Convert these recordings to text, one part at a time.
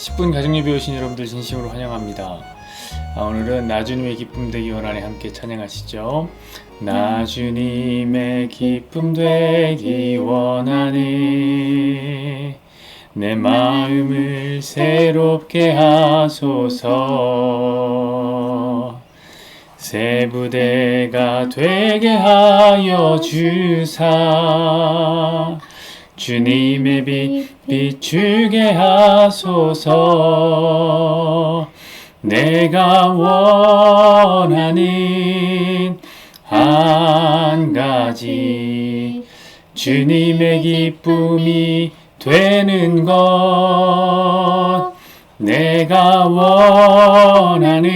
10분 가정예배 오신 여러분들 진심으로 환영합니다. 오늘은 나 주님의 기쁨 되기 원하네 함께 찬양하시죠. 나 주님의 기쁨 되기 원하네 내 마음을 새롭게 하소서 새 부대가 되게 하여 주사 주님의 빛 비추게 하소서 내가 원하는 한 가지 주님의 기쁨이 되는 것 내가 원하는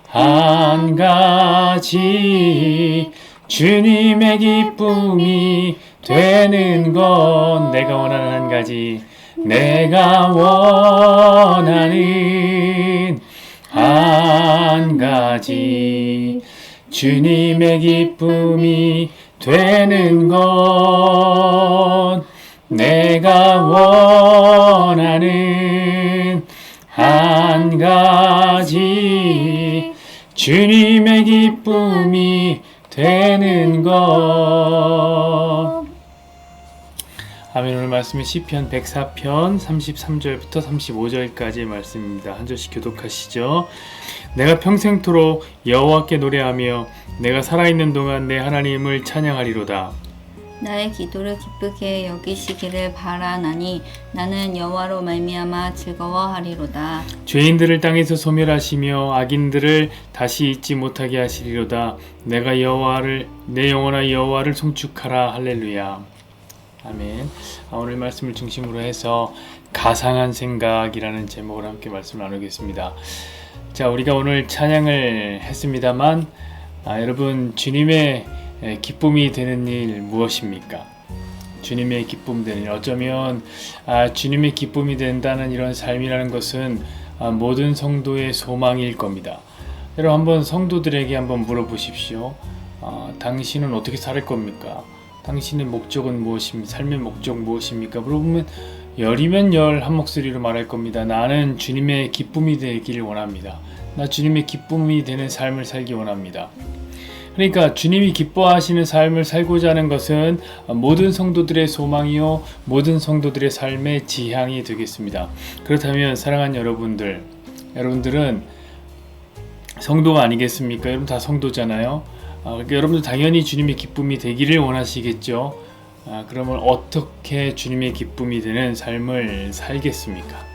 한 가지 주님의 기쁨이 되는 것 내가 원하는 한 가지 내가 원하는 한 가지 주님의 기쁨이 되는 것 내가 원하는 한 가지 주님의 기쁨이 되는 것. 아멘. 오늘 말씀은 시편 104편 33절부터 35절까지의 말씀입니다. 한 절씩 교독하시죠. 내가 평생토록 여호와께 노래하며 내가 살아있는 동안 내 하나님을 찬양하리로다. 나의 기도를 기쁘게 여기시기를 바라나니 나는 여호와로 말미암아 즐거워하리로다. 죄인들을 땅에서 소멸하시며 악인들을 다시 잊지 못하게 하시리로다. 내가 여호와를 내 영혼아 여호와를 송축하라. 할렐루야. 아멘. 오늘 말씀을 중심으로 해서 가상한 생각이라는 제목으로 함께 말씀을 나누겠습니다. 자, 우리가 오늘 찬양을 했습니다만 여러분 주님의 기쁨이 되는 일 무엇입니까? 주님의 기쁨 되는 일 어쩌면 주님의 기쁨이 된다는 이런 삶이라는 것은 모든 성도의 소망일 겁니다. 여러분 한번 성도들에게 한번 물어보십시오. 당신은 어떻게 살 겁니까? 당신의 목적은 무엇입니까? 삶의 목적 무엇입니까? 물어보면 열이면 열 한 목소리로 말할 겁니다. 나는 주님의 기쁨이 되기를 원합니다. 나 주님의 기쁨이 되는 삶을 살기 원합니다. 그러니까 주님이 기뻐하시는 삶을 살고자 하는 것은 모든 성도들의 소망이요 모든 성도들의 삶의 지향이 되겠습니다. 그렇다면 사랑하는 여러분들은 성도가 아니겠습니까? 여러분 다 성도잖아요. 그러니까 여러분들 당연히 주님의 기쁨이 되기를 원하시겠죠. 그러면 어떻게 주님의 기쁨이 되는 삶을 살겠습니까?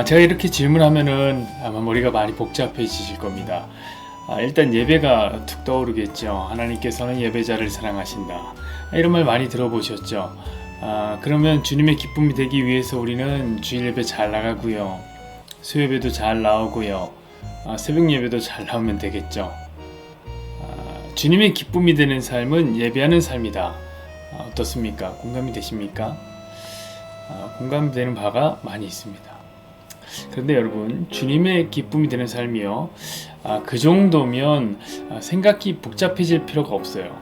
제가 이렇게 질문하면은 아마 머리가 많이 복잡해지실 겁니다. 일단 예배가 툭 떠오르겠죠. 하나님께서는 예배자를 사랑하신다. 이런 말 많이 들어보셨죠. 그러면 주님의 기쁨이 되기 위해서 우리는 주일 예배 잘 나가고요. 수요예배도 잘 나오고요. 새벽 예배도 잘 나오면 되겠죠. 주님의 기쁨이 되는 삶은 예배하는 삶이다. 어떻습니까? 공감이 되십니까? 공감되는 바가 많이 있습니다. 그런데 여러분 주님의 기쁨이 되는 삶이요 그 정도면 생각이 복잡해질 필요가 없어요.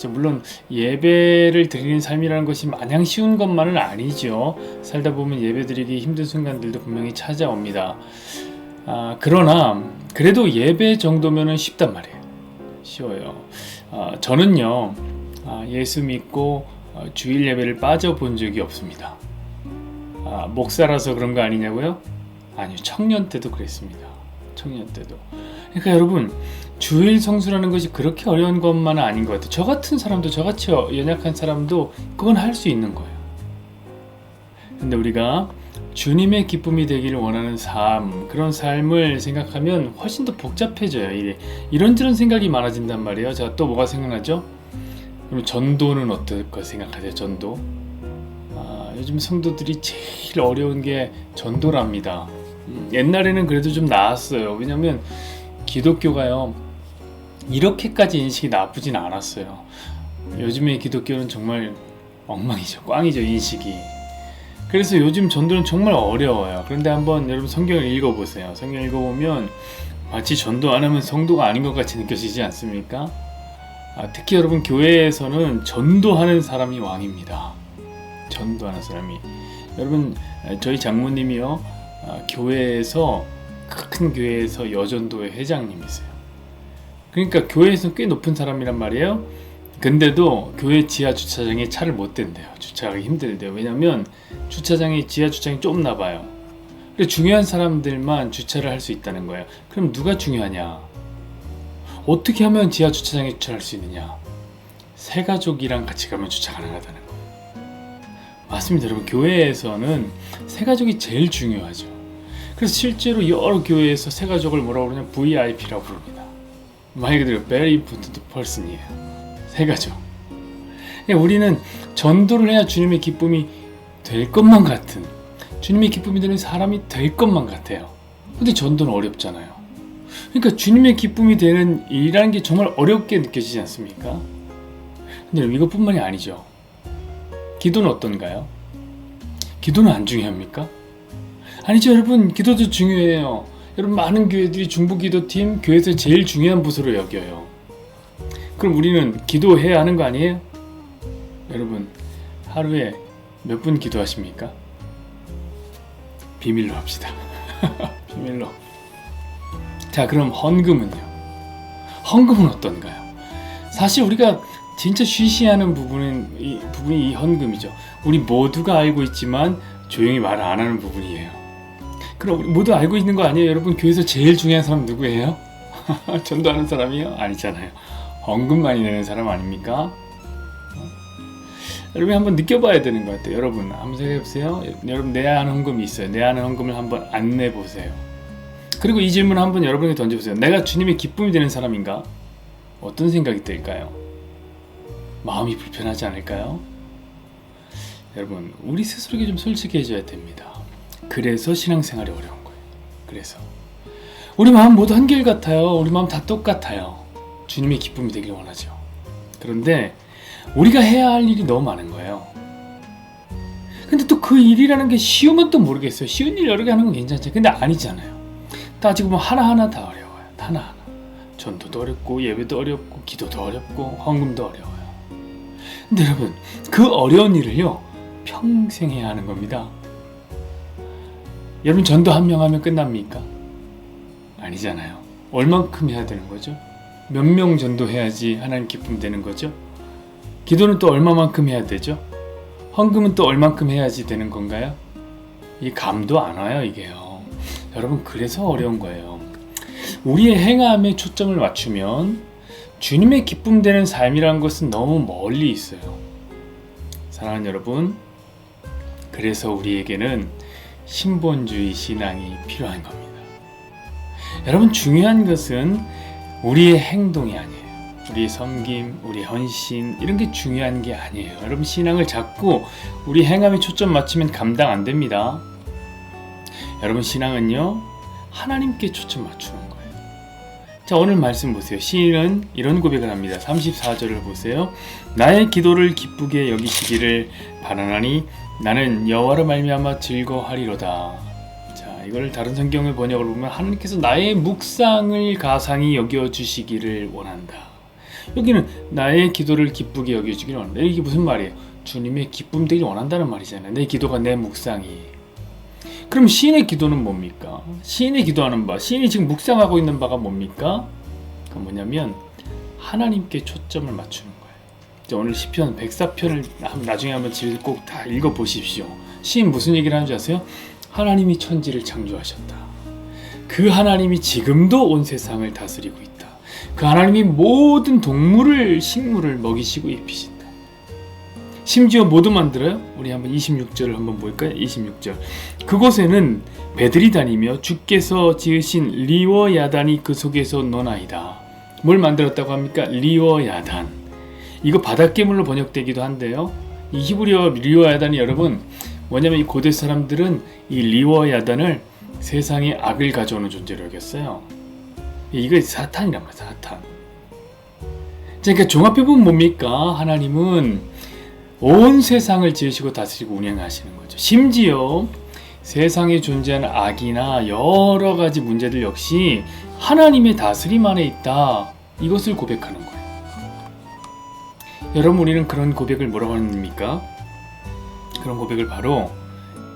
물론 예배를 드리는 삶이라는 것이 마냥 쉬운 것만은 아니죠. 살다 보면 예배 드리기 힘든 순간들도 분명히 찾아옵니다. 그러나 그래도 예배 정도면은 쉽단 말이에요. 쉬워요. 저는요 예수 믿고 주일 예배를 빠져본 적이 없습니다. 목사라서 그런 거 아니냐고요? 아니요, 청년 때도 그랬습니다. 청년 때도. 그러니까 여러분 주일 성수라는 것이 그렇게 어려운 것만은 아닌 것 같아요. 저 같은 사람도 저같이 연약한 사람도 그건 할 수 있는 거예요. 근데 우리가 주님의 기쁨이 되기를 원하는 삶, 그런 삶을 생각하면 훨씬 더 복잡해져요. 이런저런 생각이 많아진단 말이에요. 자, 또 뭐가 생각나죠? 그럼 전도는 어떨까 생각하세요? 전도. 요즘 성도들이 제일 어려운 게 전도랍니다. 옛날에는 그래도 좀 나았어요. 왜냐면 기독교가요 이렇게까지 인식이 나쁘진 않았어요. 요즘의 기독교는 정말 엉망이죠. 꽝이죠, 인식이. 그래서 요즘 전도는 정말 어려워요. 그런데 한번 여러분 성경을 읽어보세요. 성경 읽어보면 마치 전도 안 하면 성도가 아닌 것 같이 느껴지지 않습니까? 특히 여러분 교회에서는 전도하는 사람이 왕입니다. 전도하는 사람이. 여러분, 저희 장모님이요, 교회에서, 큰 교회에서 여전도회 회장님이세요. 그러니까 교회에서 꽤 높은 사람이란 말이에요. 근데도 교회 지하 주차장에 차를 못 댄대요. 주차하기 힘들대요. 왜냐면 지하 주차장이 좁나 봐요. 그래서 중요한 사람들만 주차를 할 수 있다는 거예요. 그럼 누가 중요하냐? 어떻게 하면 지하 주차장에 주차할 수 있느냐? 세 가족이랑 같이 가면 주차 가능하다는 거예요. 맞습니다, 여러분. 교회에서는 세 가족이 제일 중요하죠. 그래서 실제로 여러 교회에서 세 가족을 뭐라고 그러냐? VIP라고 부릅니다. 말 그대로 Very Important Person이에요. 세 가족. 우리는 전도를 해야 주님의 기쁨이 될 것만 같은, 주님의 기쁨이 되는 사람이 될 것만 같아요. 근데 전도는 어렵잖아요. 그러니까 주님의 기쁨이 되는 일이라는 게 정말 어렵게 느껴지지 않습니까? 근데 이것뿐만이 아니죠. 기도는 어떤가요? 기도는 안 중요합니까? 아니죠, 여러분. 기도도 중요해요. 여러분, 많은 교회들이 중보기도팀 교회에서 제일 중요한 부서로 여겨요. 그럼 우리는 기도해야 하는 거 아니에요? 여러분, 하루에 몇 분 기도하십니까? 비밀로 합시다. 비밀로. 자, 그럼 헌금은요? 헌금은 어떤가요? 사실 우리가 진짜 쉬쉬하는 부분이 이 헌금이죠. 우리 모두가 알고 있지만 조용히 말 안 하는 부분이에요. 그럼 우리 모두 알고 있는 거 아니에요? 여러분, 교회에서 제일 중요한 사람 누구예요? 전도하는 사람이요? 아니잖아요. 헌금 많이 내는 사람 아닙니까? 여러분, 한번 느껴봐야 되는 것 같아요. 여러분, 한번 생각해보세요. 여러분, 내야 하는 헌금이 있어요. 내야 하는 헌금을 한번 안 내보세요. 그리고 이 질문을 한번 여러분에게 던져보세요. 내가 주님의 기쁨이 되는 사람인가? 어떤 생각이 들까요? 마음이 불편하지 않을까요? 여러분, 우리 스스로에게 좀 솔직해져야 됩니다. 그래서 신앙생활이 어려운 거예요. 그래서 우리 마음 모두 한결같아요. 우리 마음 다 똑같아요. 주님의 기쁨이 되길 원하죠. 그런데 우리가 해야 할 일이 너무 많은 거예요. 근데 또 그 일이라는 게 쉬우면 또 모르겠어요. 쉬운 일 여러 개 하는 건 괜찮죠. 근데 아니잖아요. 다 지금 하나하나 다 어려워요. 하나하나. 전도도 어렵고, 예배도 어렵고, 기도도 어렵고, 헌금도 어려워요. 근데 여러분, 그 어려운 일을요, 평생 해야 하는 겁니다. 여러분, 전도 한 명 하면 끝납니까? 아니잖아요. 얼만큼 해야 되는 거죠? 몇 명 전도해야지 하나님 기쁨 되는 거죠? 기도는 또 얼마만큼 해야 되죠? 헌금은 또 얼만큼 해야지 되는 건가요? 이 감도 안 와요, 이게요. 여러분, 그래서 어려운 거예요. 우리의 행함에 초점을 맞추면 주님의 기쁨 되는 삶이라는 것은 너무 멀리 있어요. 사랑하는 여러분, 그래서 우리에게는 신본주의 신앙이 필요한 겁니다. 여러분, 중요한 것은 우리의 행동이 아니에요. 우리의 섬김, 우리의 헌신, 이런 게 중요한 게 아니에요. 여러분, 신앙을 자꾸 우리 행함에 초점 맞추면 감당 안 됩니다. 여러분, 신앙은요, 하나님께 초점 맞추는 거예요. 자, 오늘 말씀 보세요. 시인은 이런 고백을 합니다. 34절을 보세요. 나의 기도를 기쁘게 여기시기를 바라나니 나는 여호와로 말미암아 즐거워하리로다. 자, 이걸 다른 성경의 번역을 보면 하나님께서 나의 묵상을 가상히 여겨주시기를 원한다. 여기는 나의 기도를 기쁘게 여겨주기를 원한다. 이게 무슨 말이에요? 주님의 기쁨 되길 원한다는 말이잖아요. 내 기도가 내 묵상이. 그럼 시인의 기도는 뭡니까? 시인이 기도하는 바, 시인이 지금 묵상하고 있는 바가 뭡니까? 그건 뭐냐면 하나님께 초점을 맞추는 거예요. 자, 오늘 시편 104편을 나중에 한번 집에서 꼭 다 읽어보십시오. 시인 무슨 얘기를 하는지 아세요? 하나님이 천지를 창조하셨다. 그 하나님이 지금도 온 세상을 다스리고 있다. 그 하나님이 모든 동물을, 식물을 먹이시고 입히신다. 심지어 뭐도 만들어요? 우리 한번 26절을 한번 볼까요? 26절. 그곳에는 배들이 다니며 주께서 지으신 리워야단이 그 속에서 노나이다. 뭘 만들었다고 합니까? 리워야단. 이거 바닷괴물로 번역되기도 한데요. 이 히브리어 리워야단이 여러분, 뭐냐면 이 고대 사람들은 이 리워야단을 세상에 악을 가져오는 존재로 여겼어요. 이거 사탄이란 말이야, 사탄. 그러니까 종합해보면 뭡니까? 하나님은 온 세상을 지으시고 다스리고 운영하시는 거죠. 심지어 세상에 존재하는 악이나 여러 가지 문제들 역시 하나님의 다스림 안에 있다. 이것을 고백하는 거예요. 여러분, 우리는 그런 고백을 뭐라고 합니까? 그런 고백을 바로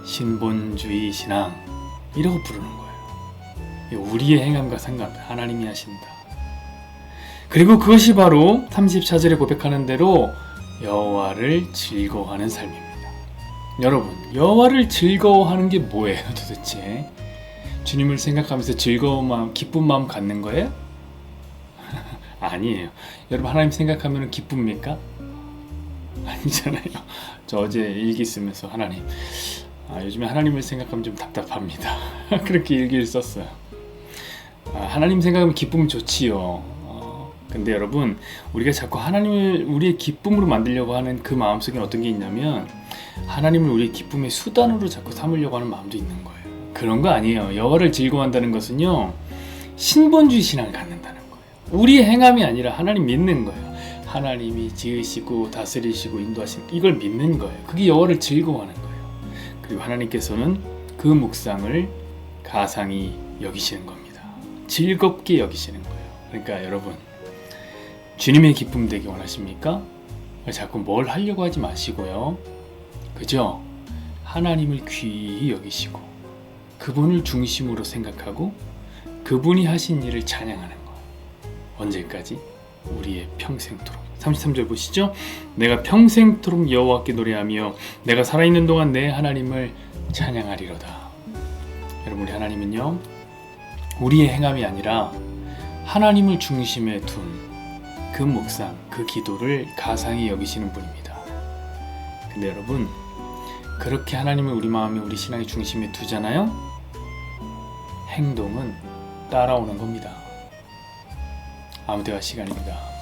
신본주의 신앙이라고 부르는 거예요. 우리의 행함과 상관없이 하나님이 하신다. 그리고 그것이 바로 34절에 고백하는 대로 여호와를 즐거워하는 삶입니다. 여러분, 여호와를 즐거워하는 게 뭐예요 도대체? 주님을 생각하면서 즐거운 마음, 기쁜 마음 갖는 거예요? 아니에요. 여러분, 하나님 생각하면 기쁩니까? 아니잖아요. 저 어제 일기 쓰면서 하나님, 요즘에 하나님을 생각하면 좀 답답합니다. 그렇게 일기를 썼어요. 하나님 생각하면 기쁨 좋지요. 근데 여러분, 우리가 자꾸 하나님을 우리의 기쁨으로 만들려고 하는 그 마음속에 어떤 게 있냐면 하나님을 우리의 기쁨의 수단으로 자꾸 삼으려고 하는 마음도 있는 거예요. 그런 거 아니에요. 여호와를 즐거워한다는 것은요, 신본주의 신앙을 갖는다는 거예요. 우리의 행함이 아니라 하나님 믿는 거예요. 하나님이 지으시고 다스리시고 인도하시는 이걸 믿는 거예요. 그게 여호와를 즐거워하는 거예요. 그리고 하나님께서는 그 묵상을 가상히 여기시는 겁니다. 즐겁게 여기시는 거예요. 그러니까 여러분, 주님의 기쁨 되기 원하십니까? 자꾸 뭘 하려고 하지 마시고요. 그죠? 하나님을 귀히 여기시고 그분을 중심으로 생각하고 그분이 하신 일을 찬양하는 거예요. 언제까지? 우리의 평생토록. 33절 보시죠. 내가 평생토록 여호와께 노래하며 내가 살아있는 동안 내 하나님을 찬양하리로다. 여러분, 우리 하나님은요, 우리의 행함이 아니라 하나님을 중심에 둔 그 묵상, 그 기도를 가상히 여기시는 분입니다. 근데 여러분, 그렇게 하나님을 우리 마음에 우리 신앙의 중심에 두잖아요? 행동은 따라오는 겁니다. 아무 대화 시간입니다.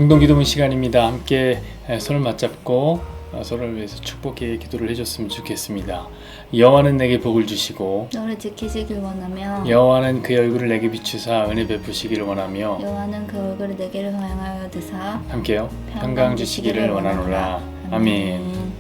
공동기도문 시간입니다. 함께 손을 맞잡고 서로를 위해서 축복의 기도를 해줬으면 좋겠습니다. 여호와는 내게 복을 주시고 너를 지키시길 원하며 여호와는 그의 얼굴을 내게 비추사 은혜 베푸시기를 원하며 여호와는 그 얼굴을 내게로 향하여 드사 함께요. 평강 주시기를 원하노라. 아멘.